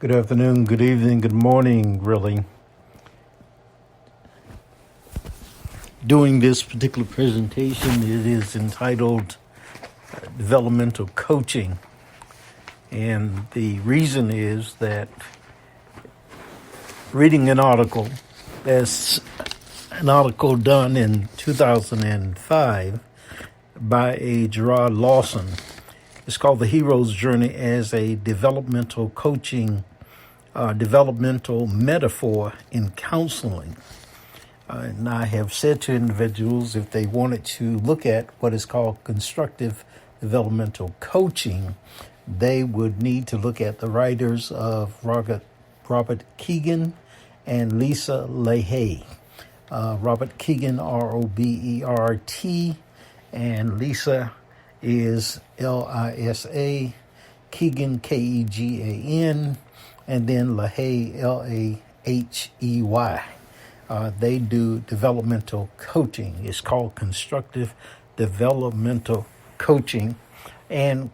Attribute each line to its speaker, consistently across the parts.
Speaker 1: Good afternoon, good evening, good morning, really. Doing this particular presentation, it is entitled Developmental Coaching. And the reason is that reading an article, that's an article done in 2005 by a Gerard Lawson. It's called The Hero's Journey as a Developmental Coaching Developmental Metaphor in Counseling. And I have said to individuals, if they wanted to look at what is called constructive developmental coaching, they would need to look at the writers of Robert Kegan and Lisa LaHaye. Robert Kegan, Robert, and Lisa is Lisa, Kegan, Kegan, and then LaHaye, Lahey. They do developmental coaching. It's called constructive developmental coaching and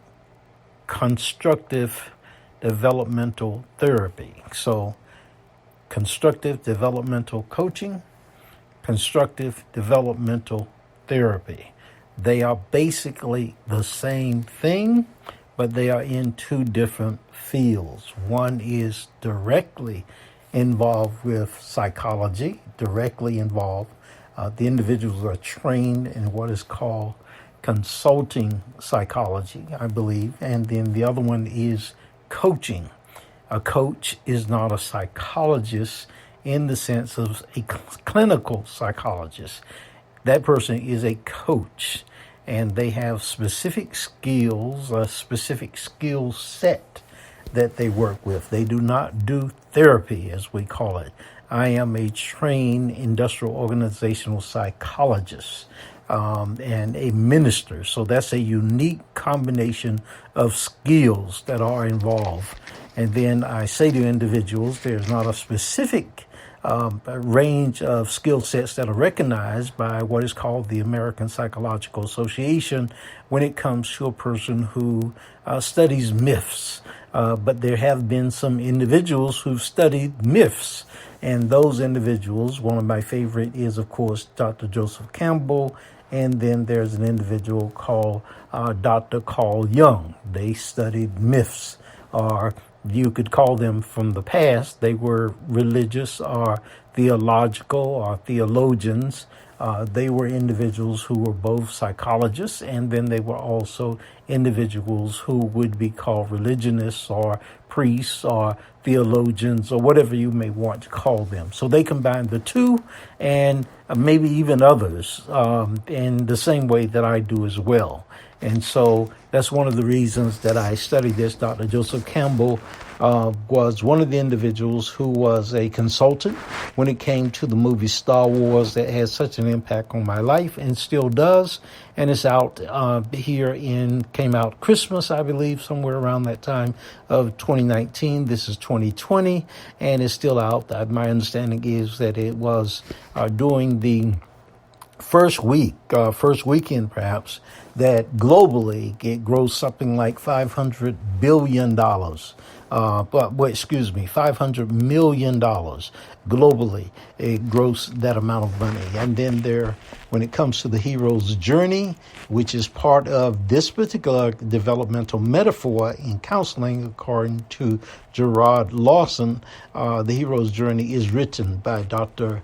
Speaker 1: constructive developmental therapy. So constructive developmental coaching, constructive developmental therapy. They are basically the same thing, but they are in two different fields. One is directly involved with psychology, directly involved. The individuals are trained in what is called consulting psychology, I believe. And then the other one is coaching. A coach is not a psychologist in the sense of a clinical psychologist. That person is a coach, and they have specific skills, a specific skill set that they work with. They do not do therapy, as we call it. I am a trained industrial organizational psychologist and a minister. So that's a unique combination of skills that are involved. And then I say to individuals, there's not a specific range of skill sets that are recognized by what is called the American Psychological Association when it comes to a person who studies myths. But there have been some individuals who've studied myths. And those individuals, one of my favorite is, of course, Dr. Joseph Campbell. And then there's an individual called Dr. Carl Jung. They studied myths, or you could call them from the past. They were religious or theological or theologians. They were individuals who were both psychologists, and then they were also individuals who would be called religionists or priests or theologians or whatever you may want to call them. So they combined the two, and maybe even others in the same way that I do as well. And so that's one of the reasons that I studied this. Dr. Joseph Campbell was one of the individuals who was a consultant when it came to the movie Star Wars that had such an impact on my life and still does. And it's out came out Christmas, I believe, somewhere around that time of 2019. This is 2020, and it's still out. My understanding is that it was during the first weekend perhaps, that globally it grossed something like $500 billion. $500 million globally. It grossed that amount of money. And then when it comes to the hero's journey, which is part of this particular developmental metaphor in counseling, according to Gerard Lawson, the hero's journey is written by Dr.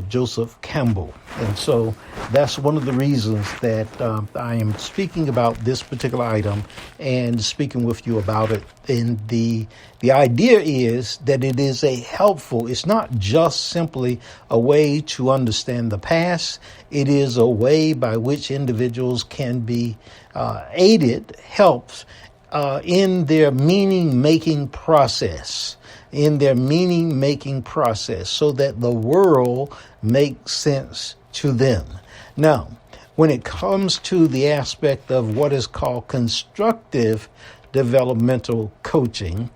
Speaker 1: Joseph Campbell. And so that's one of the reasons that I am speaking about this particular item and speaking with you about it. And the idea is that it is it's not just simply a way to understand the past. It is a way by which individuals can be helped in their meaning-making process. So that the world makes sense to them. Now, when it comes to the aspect of what is called constructive developmental coaching,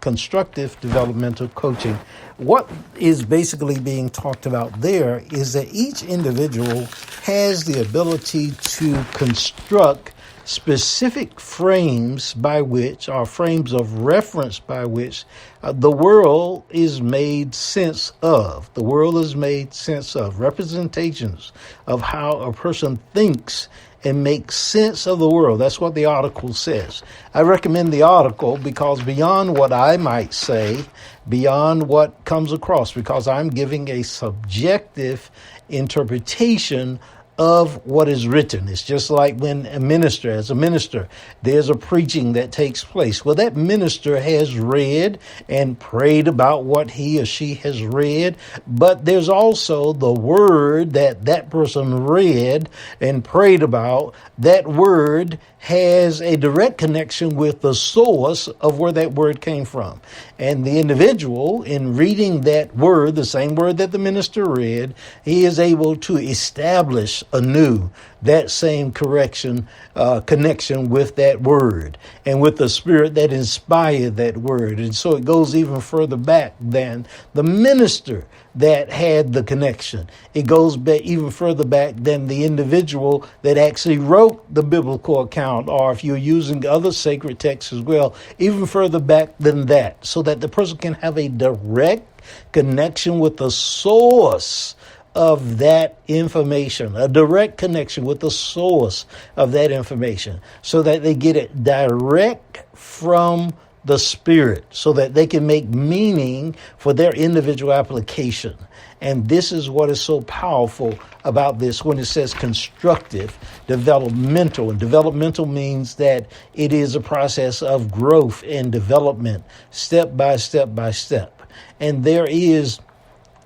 Speaker 1: what is basically being talked about there is that each individual has the ability to construct specific frames by which, or frames of reference by which, the world is made sense of. The world is made sense of. Representations of how a person thinks and makes sense of the world. That's what the article says. I recommend the article because beyond what I might say, beyond what comes across, because I'm giving a subjective interpretation of what is written. It's just like when as a minister, there's a preaching that takes place. Well, that minister has read and prayed about what he or she has read, but there's also the word that person read and prayed about. That word has a direct connection with the source of where that word came from. And the individual, in reading that word, the same word that the minister read, he is able to establish anew that same connection with that word and with the spirit that inspired that word. And so it goes even further back than the minister that had the connection. It goes back even further back than the individual that actually wrote the biblical account, or if you're using other sacred texts as well, even further back than that, so that the person can have a direct connection with the source of that information, a direct connection with the source of that information, so that they get it direct from the Spirit, so that they can make meaning for their individual application. And this is what is so powerful about this when it says constructive developmental. And developmental means that it is a process of growth and development, step by step by step. And there is,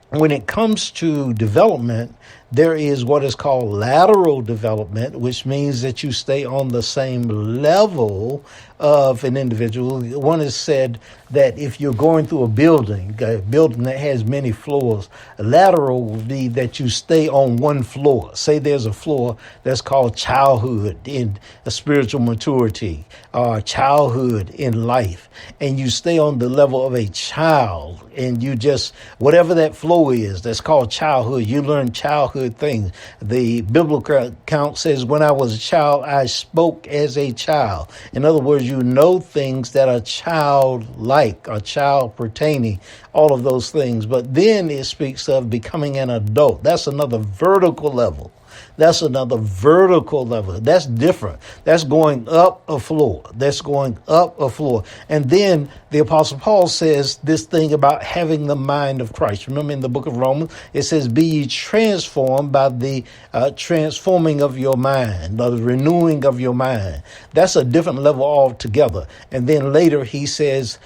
Speaker 1: when it comes to development, there is what is called lateral development, which means that you stay on the same level of an individual. One has said that if you're going through a building that has many floors, lateral will be that you stay on one floor. Say there's a floor that's called childhood in a spiritual maturity, or childhood in life, and you stay on the level of a child, and you just, whatever that floor is, that's called childhood, you learn childhood things. The biblical account says, when I was a child, I spoke as a child. In other words, you know things that are childlike or child pertaining, all of those things. But then it speaks of becoming an adult. That's another vertical level. That's another vertical level. That's different. That's going up a floor. That's going up a floor. And then the Apostle Paul says this thing about having the mind of Christ. Remember in the book of Romans, it says, be ye transformed by the transforming of your mind, or the renewing of your mind. That's a different level altogether. And then later he says,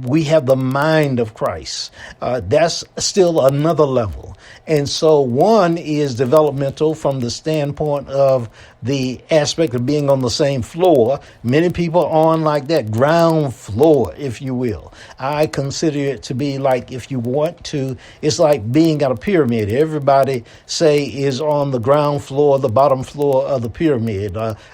Speaker 1: we have the mind of Christ. That's still another level. And so one is developmental from the standpoint of the aspect of being on the same floor. Many people are on like that ground floor, if you will. I consider it to be like, if you want to, it's like being at a pyramid. Everybody, say, is on the ground floor, the bottom floor of the pyramid,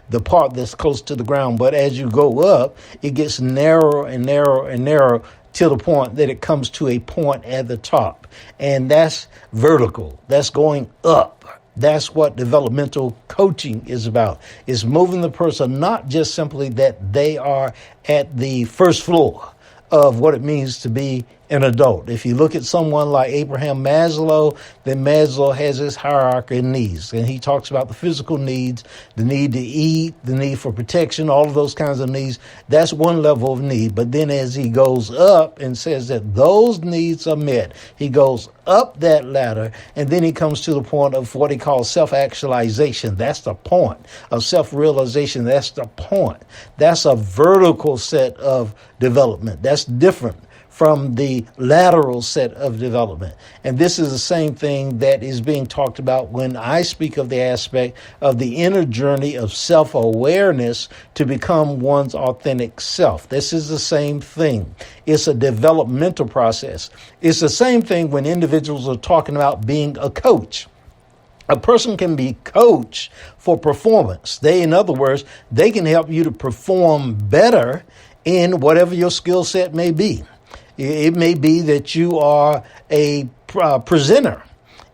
Speaker 1: the part that's close to the ground. But as you go up, it gets narrower and narrower and narrower, till the point that it comes to a point at the top. And that's vertical. That's going up. That's what developmental coaching is about. It's moving the person, not just simply that they are at the first floor of what it means to be an adult. If you look at someone like Abraham Maslow, then Maslow has his hierarchy of needs. And he talks about the physical needs, the need to eat, the need for protection, all of those kinds of needs. That's one level of need. But then as he goes up and says that those needs are met, he goes up that ladder, and then he comes to the point of what he calls self-actualization. That's the point of self-realization. That's the point. That's a vertical set of development. That's different from the lateral set of development. And this is the same thing that is being talked about when I speak of the aspect of the inner journey of self-awareness to become one's authentic self. This is the same thing. It's a developmental process. It's the same thing when individuals are talking about being a coach. A person can be coached for performance. In other words, they can help you to perform better in whatever your skill set may be. It may be that you are a presenter,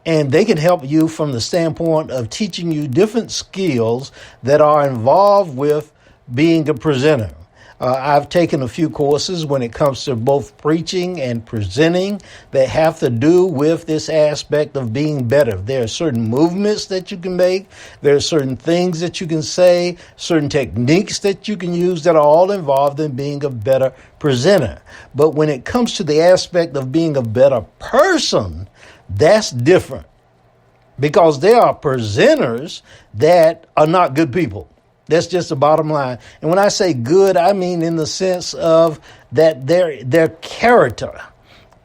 Speaker 1: And they can help you from the standpoint of teaching you different skills that are involved with being a presenter. I've taken a few courses when it comes to both preaching and presenting that have to do with this aspect of being better. There are certain movements that you can make. There are certain things that you can say, certain techniques that you can use that are all involved in being a better presenter. But when it comes to the aspect of being a better person, that's different, because there are presenters that are not good people. That's just the bottom line. And when I say good, I mean in the sense of that their character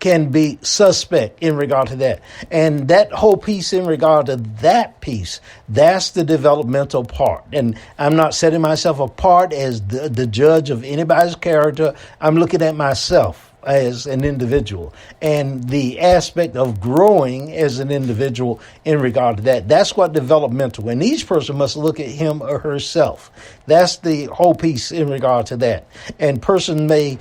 Speaker 1: can be suspect in regard to that. And that whole piece in regard to that piece, that's the developmental part. And I'm not setting myself apart as the judge of anybody's character. I'm looking at myself as an individual and the aspect of growing as an individual in regard to that. That's what developmental, and each person must look at him or herself. That's the whole piece in regard to that. And person may,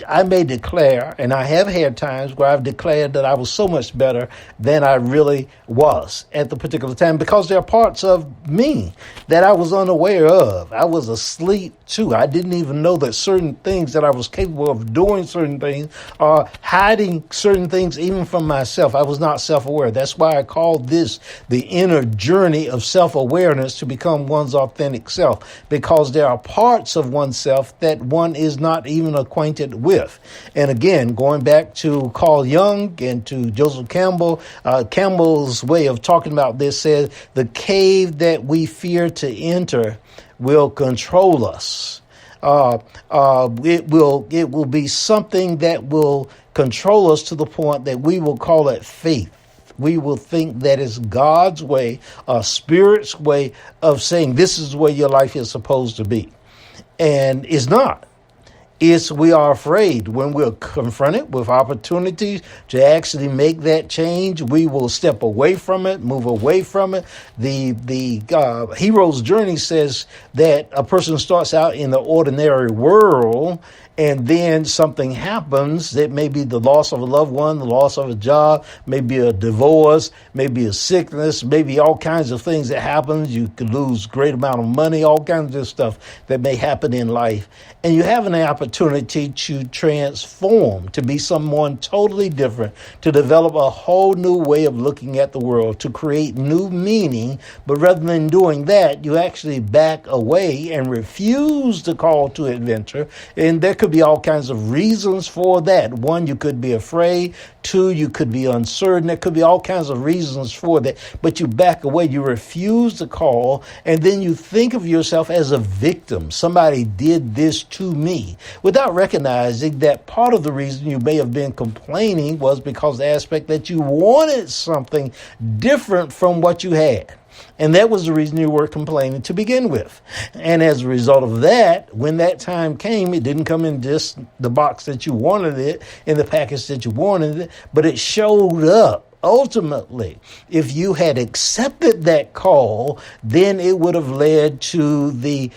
Speaker 1: I may declare, and I have had times where I've declared that I was so much better than I really was at the particular time, because there are parts of me that I was unaware of. I was asleep too. I didn't even know that certain things that I was capable of doing, certain things, or hiding certain things even from myself. I was not self-aware. That's why I call this the inner journey of self-awareness to become one's authentic self, because there are parts of oneself that one is not even acquainted with. And again, going back to Carl Jung and to Joseph Campbell, Campbell's way of talking about this says, the cave that we fear to enter will control us. It will be something that will control us to the point that we will call it faith. We will think that it's God's way, a Spirit's way of saying this is the way your life is supposed to be. And it's not. We are afraid when we're confronted with opportunities to actually make that change. We will step away from it, move away from it. The hero's journey says that a person starts out in the ordinary world, and then something happens. That may be the loss of a loved one, the loss of a job, maybe a divorce, maybe a sickness, maybe all kinds of things that happen. You could lose great amount of money, all kinds of stuff that may happen in life. And you have an opportunity to transform, to be someone totally different, to develop a whole new way of looking at the world, to create new meaning. But rather than doing that, you actually back away and refuse the call to adventure. And there could be all kinds of reasons for that. One, you could be afraid. Two, you could be uncertain. There could be all kinds of reasons for that. But you back away. You refuse the call. And then you think of yourself as a victim. Somebody did this to me, without recognizing that part of the reason you may have been complaining was because the aspect that you wanted something different from what you had. And that was the reason you were complaining to begin with. And as a result of that, when that time came, it didn't come in just the box that you wanted it, in the package that you wanted it, but it showed up. Ultimately, if you had accepted that call, then it would have led to the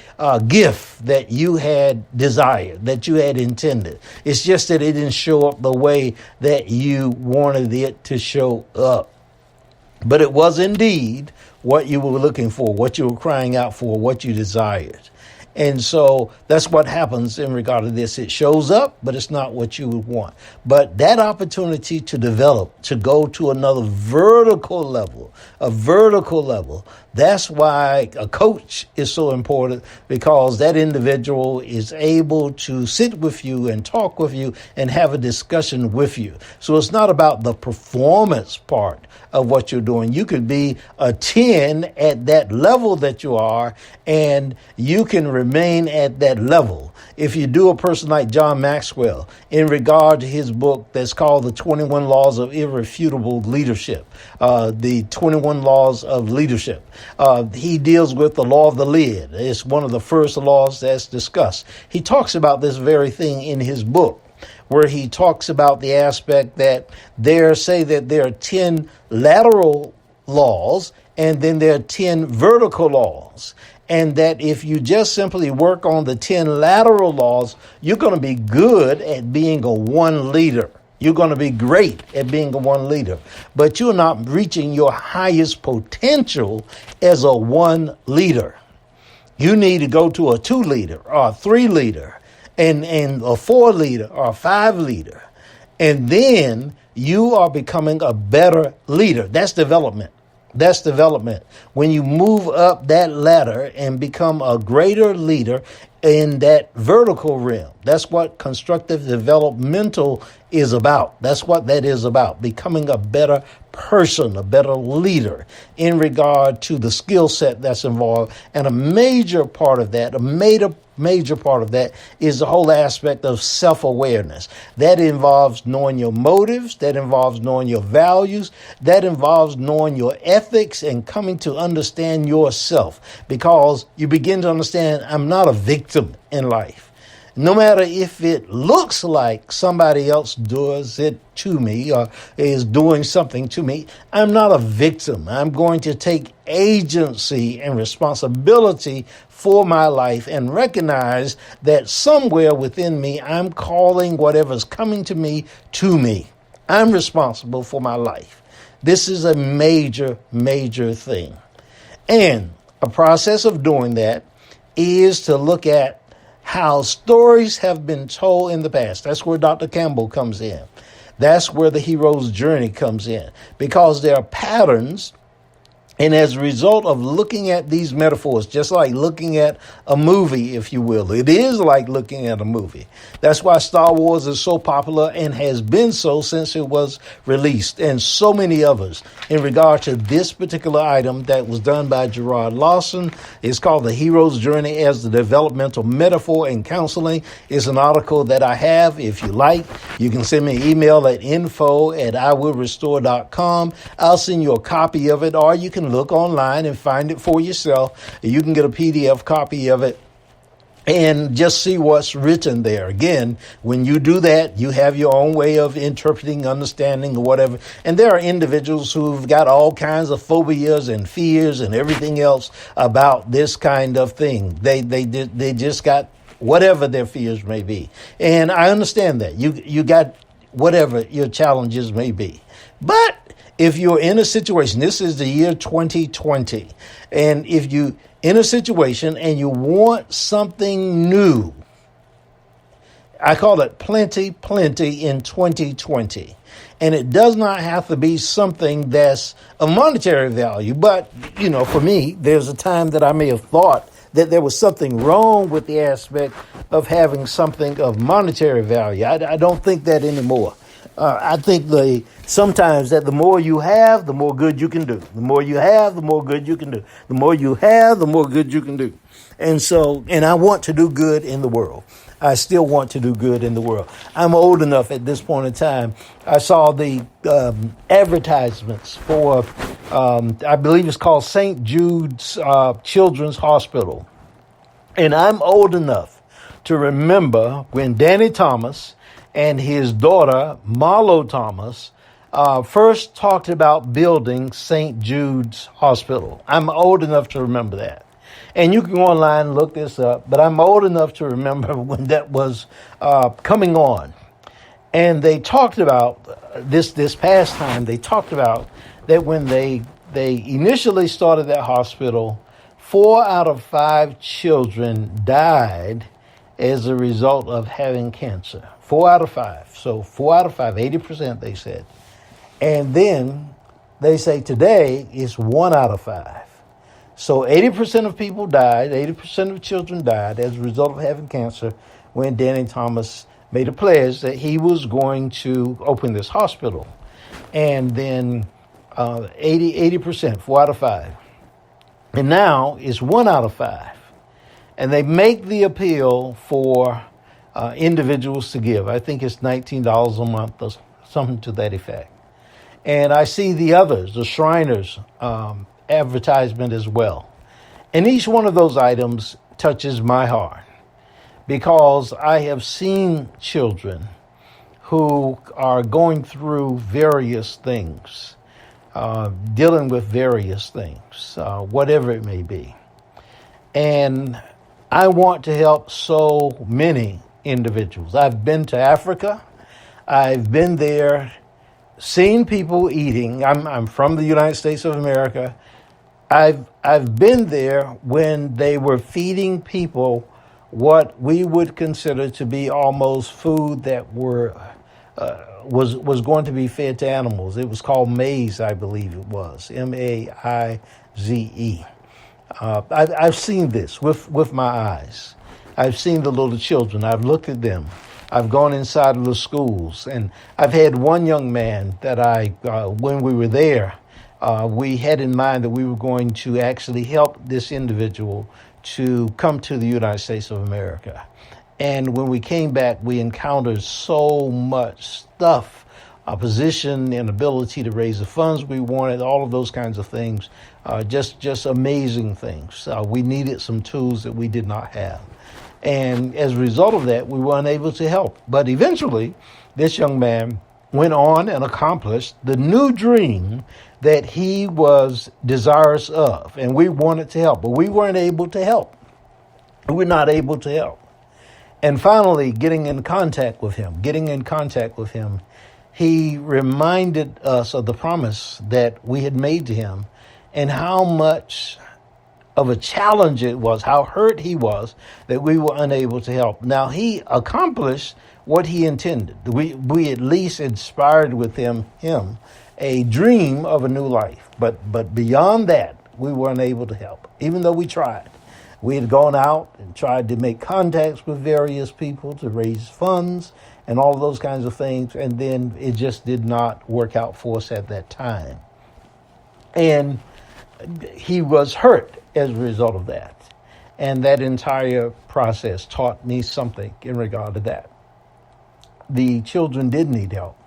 Speaker 1: gift that you had desired, that you had intended. It's just that it didn't show up the way that you wanted it to show up. But it was indeed what you were looking for, what you were crying out for, what you desired. And so that's what happens in regard to this. It shows up, but it's not what you would want. But that opportunity to develop, to go to another vertical level, that's why a coach is so important, because that individual is able to sit with you and talk with you and have a discussion with you. So it's not about the performance part of what you're doing. You could be a 10 at that level that you are, and you can remain at that level. If you do a person like John Maxwell, in regard to his book that's called The 21 Laws of Irrefutable Leadership, the 21 Laws of Leadership, he deals with the law of the lid. It's one of the first laws that's discussed. He talks about this very thing in his book, where he talks about the aspect that there are 10 lateral laws, and then there are 10 vertical laws. And that if you just simply work on the 10 lateral laws, you're going to be good at being a one leader. You're going to be great at being a one leader, but you're not reaching your highest potential as a one leader. You need to go to a 2 leader or a 3 leader and a 4 leader or a 5 leader. And then you are becoming a better leader. That's development. That's development. When you move up that ladder and become a greater leader in that vertical realm, that's what constructive developmental is about. That's what that is about. Becoming a better person, a better leader in regard to the skill set that's involved. And a major part of that, major part of that is the whole aspect of self-awareness. That involves knowing your motives, that involves knowing your values, that involves knowing your ethics and coming to understand yourself, because you begin to understand I'm not a victim in life. No matter if it looks like somebody else does it to me or is doing something to me, I'm not a victim. I'm going to take agency and responsibility for my life and recognize that somewhere within me, I'm calling whatever's coming to me to me. I'm responsible for my life. This is a major, major thing. And a process of doing that is to look at how stories have been told in the past. That's where Dr. Campbell comes in. That's where the hero's journey comes in, because there are patterns. And as a result of looking at these metaphors, just like looking at a movie, if you will, it is like looking at a movie. That's why Star Wars is so popular and has been so since it was released, and so many others. In regard to this particular item that was done by Gerard Lawson, it's called The Hero's Journey as the Developmental Metaphor in Counseling. It's an article that I have. If you like, you can send me an email at info@iwillrestore.com. I'll send you a copy of it, or you can look online and find it for yourself. You can get a PDF copy of it and just see what's written there. Again, when you do that, you have your own way of interpreting, understanding, or whatever. And there are individuals who've got all kinds of phobias and fears and everything else about this kind of thing. They just got whatever their fears may be. And I understand that. You got whatever your challenges may be. But if you're in a situation, this is the year 2020, and if you in a situation and you want something new, I call it plenty in 2020. And it does not have to be something that's of monetary value. But, for me, there's a time that I may have thought that there was something wrong with the aspect of having something of monetary value. I don't think that anymore. I think sometimes that the more you have, the more good you can do. The more you have, the more good you can do. The more you have, the more good you can do. And I want to do good in the world. I still want to do good in the world. I'm old enough at this point in time. I saw the advertisements for, I believe it's called St. Jude's Children's Hospital. And I'm old enough to remember when Danny Thomas and his daughter, Marlo Thomas, first talked about building St. Jude's Hospital. I'm old enough to remember that. And you can go online and look this up, but I'm old enough to remember when that was coming on. And they talked about this past time, they talked about that when they initially started that hospital, 4 out of 5 children died as a result of having cancer. 4 out of 5. So 4 out of 5, 80%, they said. And then they say today it's 1 out of 5. So 80% of people died, 80% of children died as a result of having cancer when Danny Thomas made a pledge that he was going to open this hospital. And then 80%, 4 out of 5. And now it's 1 out of 5. And they make the appeal for individuals to give. I think it's $19 a month or something to that effect. And I see the others, the Shriners advertisement as well. And each one of those items touches my heart because I have seen children who are going through various things, dealing with various things, whatever it may be. And I want to help so many individuals. I've been to Africa. I've been there, seen people eating. I'm from the United States of America. I've been there when they were feeding people what we would consider to be almost food that was going to be fed to animals. It was called maize, I believe it was, MAIZE. I've seen this with my eyes. I've seen the little children. I've looked at them. I've gone inside of the schools, and I've had one young man that when we were there, we had in mind that we were going to actually help this individual to come to the United States of America. And when we came back, we encountered so much stuff, opposition, inability to raise the funds we wanted, all of those kinds of things, just amazing things. We needed some tools that we did not have. And as a result of that, we were unable to help. But eventually, this young man went on and accomplished the new dream that he was desirous of. And we wanted to help, but we weren't able to help. We were not able to help. And finally, getting in contact with him, he reminded us of the promise that we had made to him and how much of a challenge it was, how hurt he was that we were unable to help. Now, he accomplished what he intended. We at least inspired with him a dream of a new life. But beyond that, we were unable to help, even though we tried. We had gone out and tried to make contacts with various people to raise funds and all of those kinds of things, and then it just did not work out for us at that time. And he was hurt as a result of that. And that entire process taught me something in regard to that. The children did need help.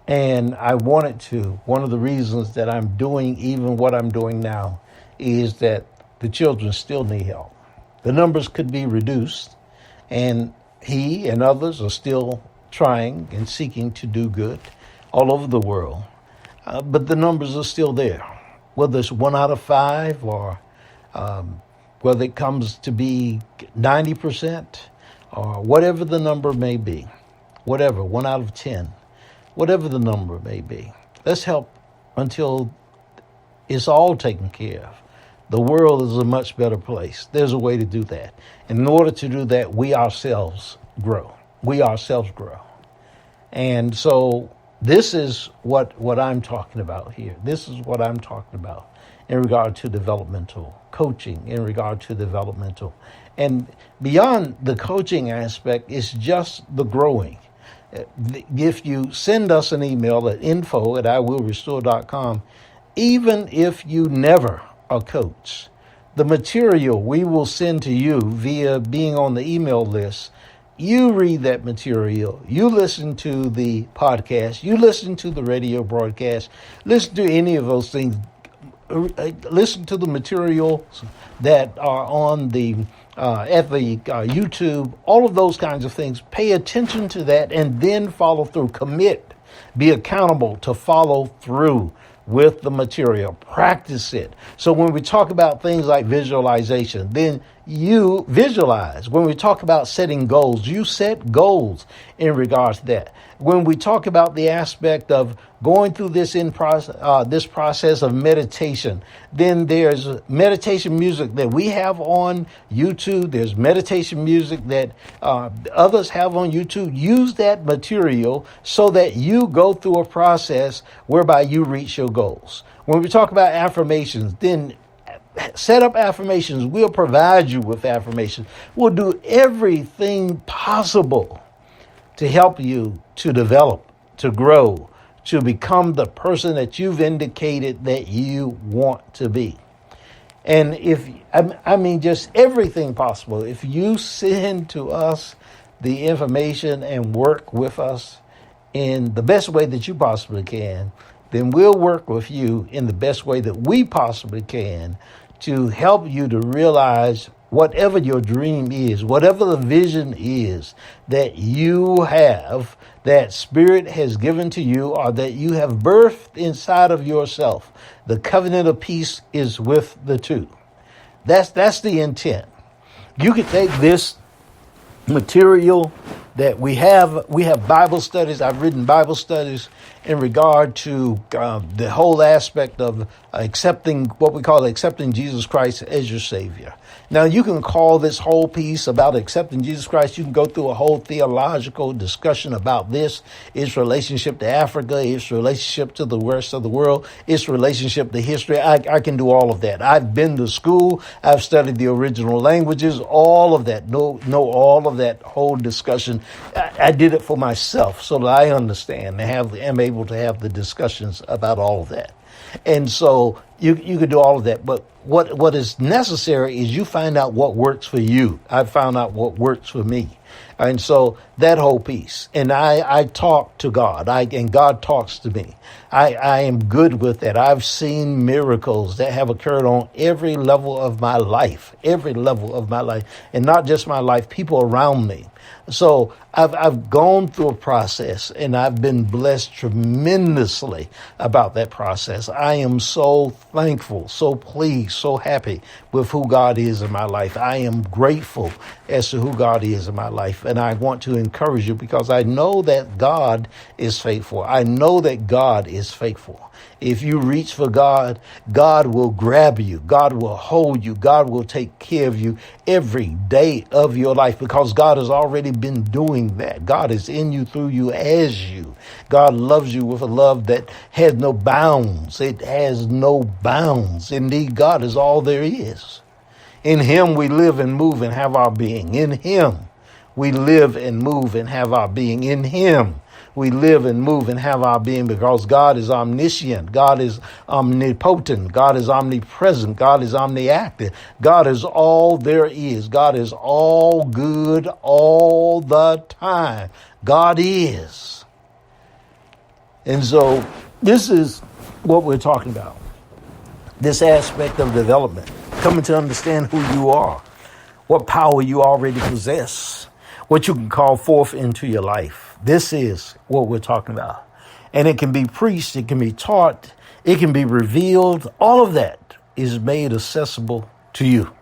Speaker 1: And I wanted to. One of the reasons that I'm doing even what I'm doing now is that the children still need help. The numbers could be reduced, and he and others are still trying and seeking to do good all over the world. But the numbers are still there. Whether it's 1 out of 5 or whether it comes to be 90% or whatever the number may be, 1 out of 10, whatever the number may be. Let's help until it's all taken care of. The world is a much better place. There's a way to do that. And in order to do that, we ourselves grow. And so this is what I'm talking about here. This is what I'm talking about in regard to developmental coaching, in regard to developmental. And beyond the coaching aspect, it's just the growing. If you send us an email at info@iwillrestore.com, even if you never are coached, the material we will send to you via being on the email list, you read that material, you listen to the podcast, you listen to the radio broadcast, listen to any of those things, listen to the materials that are on the at the YouTube, all of those kinds of things. Pay attention to that and then follow through. Commit. Be accountable to follow through with the material. Practice it. So when we talk about things like visualization, then you visualize. When we talk about setting goals, you set goals in regards to that. When we talk about the aspect of going through this process of meditation, then there's meditation music that we have on YouTube. There's meditation music that others have on YouTube. Use that material so that you go through a process whereby you reach your goals. When we talk about affirmations, then set up affirmations. We'll provide you with affirmations. We'll do everything possible to help you to develop, to grow, to become the person that you've indicated that you want to be. And just everything possible. If you send to us the information and work with us in the best way that you possibly can, then we'll work with you in the best way that we possibly can to help you to realize whatever your dream is, whatever the vision is that you have, that Spirit has given to you, or that you have birthed inside of yourself. The covenant of peace is with the two. That's the intent. You could take this material that we have Bible studies. I've written Bible studies in regard to the whole aspect of accepting Jesus Christ as your Savior. Now, you can call this whole piece about accepting Jesus Christ. You can go through a whole theological discussion about this, its relationship to Africa, its relationship to the rest of the world, its relationship to history. I can do all of that. I've been to school. I've studied the original languages, all of that. Know all of that whole discussion. I did it for myself so that I understand and am able to have the discussions about all of that. And so you could do all of that. But what is necessary is you find out what works for you. I found out what works for me. And so that whole piece. And I talk to God. And God talks to me. I am good with that. I've seen miracles that have occurred on every level of my life. And not just my life, people around me. So I've gone through a process, and I've been blessed tremendously about that process. I am so thankful, so pleased, so happy with who God is in my life. I am grateful as to who God is in my life. And I want to encourage you because I know that God is faithful. I know that God is faithful. If you reach for God, God will grab you. God will hold you. God will take care of you every day of your life because God has already been doing that. God is in you, through you, as you. God loves you with a love that has no bounds. It has no bounds. Indeed, God is all there is. In Him we live and move and have our being. In Him we live and move and have our being. In Him we live and move and have our being because God is omniscient. God is omnipotent. God is omnipresent. God is omniactive. God is all there is. God is all good all the time. God is. And so this is what we're talking about. This aspect of development, coming to understand who you are, what power you already possess, what you can call forth into your life. This is what we're talking about. And it can be preached, it can be taught, it can be revealed. All of that is made accessible to you.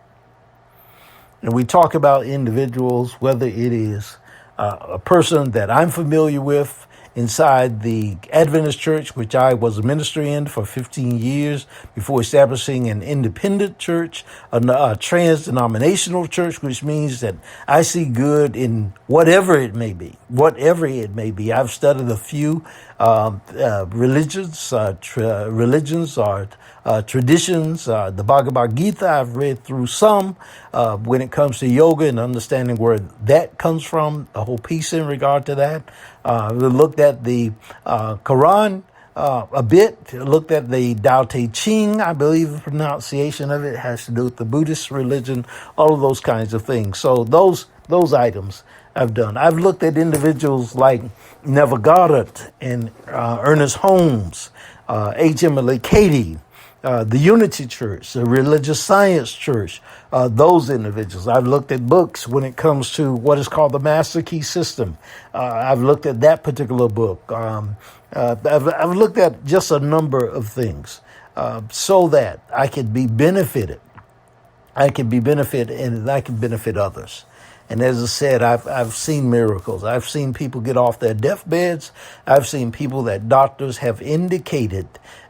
Speaker 1: And we talk about individuals, whether it is a person that I'm familiar with inside the Adventist church, which I was a minister in for 15 years before establishing an independent church, a trans-denominational church, which means that I see good in whatever it may be. I've studied a few religions or traditions. The Bhagavad Gita, I've read through some when it comes to yoga and understanding where that comes from, the whole piece in regard to that. We looked at the Quran a bit, looked at the Tao Te Ching, I believe the pronunciation of it has to do with the Buddhist religion, all of those kinds of things. So those items I've done. I've looked at individuals like Neville Goddard and Ernest Holmes, H.M. Katie, the Unity Church, the Religious Science Church, those individuals. I've looked at books when it comes to what is called the Master Key System. I've looked at that particular book. I've looked at just a number of things so that I could be benefited. I can be benefited and I can benefit others. And as I said, I've seen miracles. I've seen people get off their deathbeds. I've seen people that doctors have indicated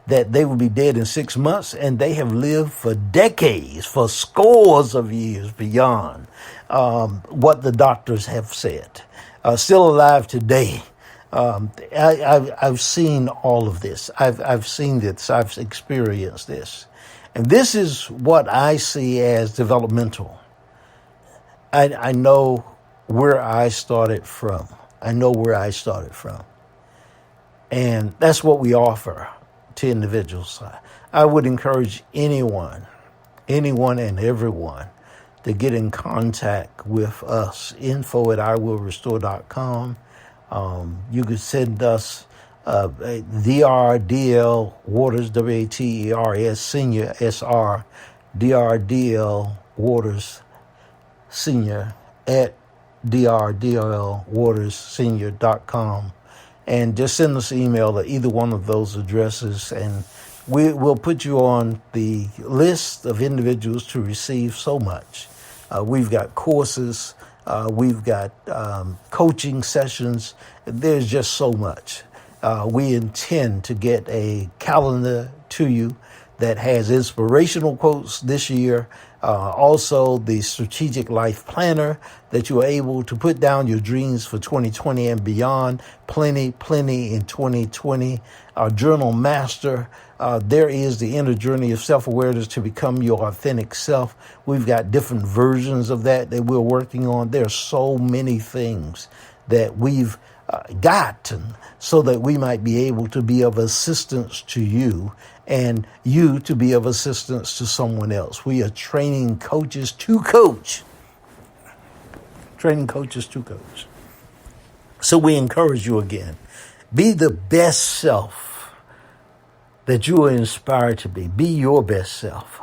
Speaker 1: that they will be dead in 6 months, and they have lived for decades, for scores of years beyond what the doctors have said. Still alive today. I've seen all of this. I've seen this. I've experienced this. And this is what I see as developmental. I know where I started from. And that's what we offer to individuals. I would encourage anyone and everyone to get in contact with us. info@iwillrestore.com. You could send us DRDL Waters, WATERS Senior, SR, DRDL Waters Senior at drdlwaterssenior.com, and just send us an email at either one of those addresses, and we'll put you on the list of individuals to receive so much. We've got courses We've got coaching sessions. There's just so much. We intend to get a calendar to you that has inspirational quotes this year. Also, the strategic life planner that you are able to put down your dreams for 2020 and beyond. Plenty in 2020. Our journal master. There is the inner journey of self-awareness to become your authentic self. We've got different versions of that we're working on. There are so many things that we've gotten so that we might be able to be of assistance to you and you to be of assistance to someone else. We are training coaches to coach. Training coaches to coach. So we encourage you again. Be the best self that you are inspired to be. Be your best self.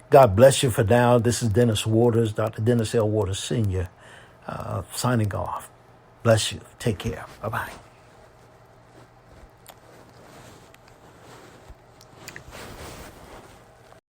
Speaker 1: God bless you for now. This is Dennis Waters, Dr. Dennis L. Waters Sr., signing off. Bless you. Take care. Bye-bye.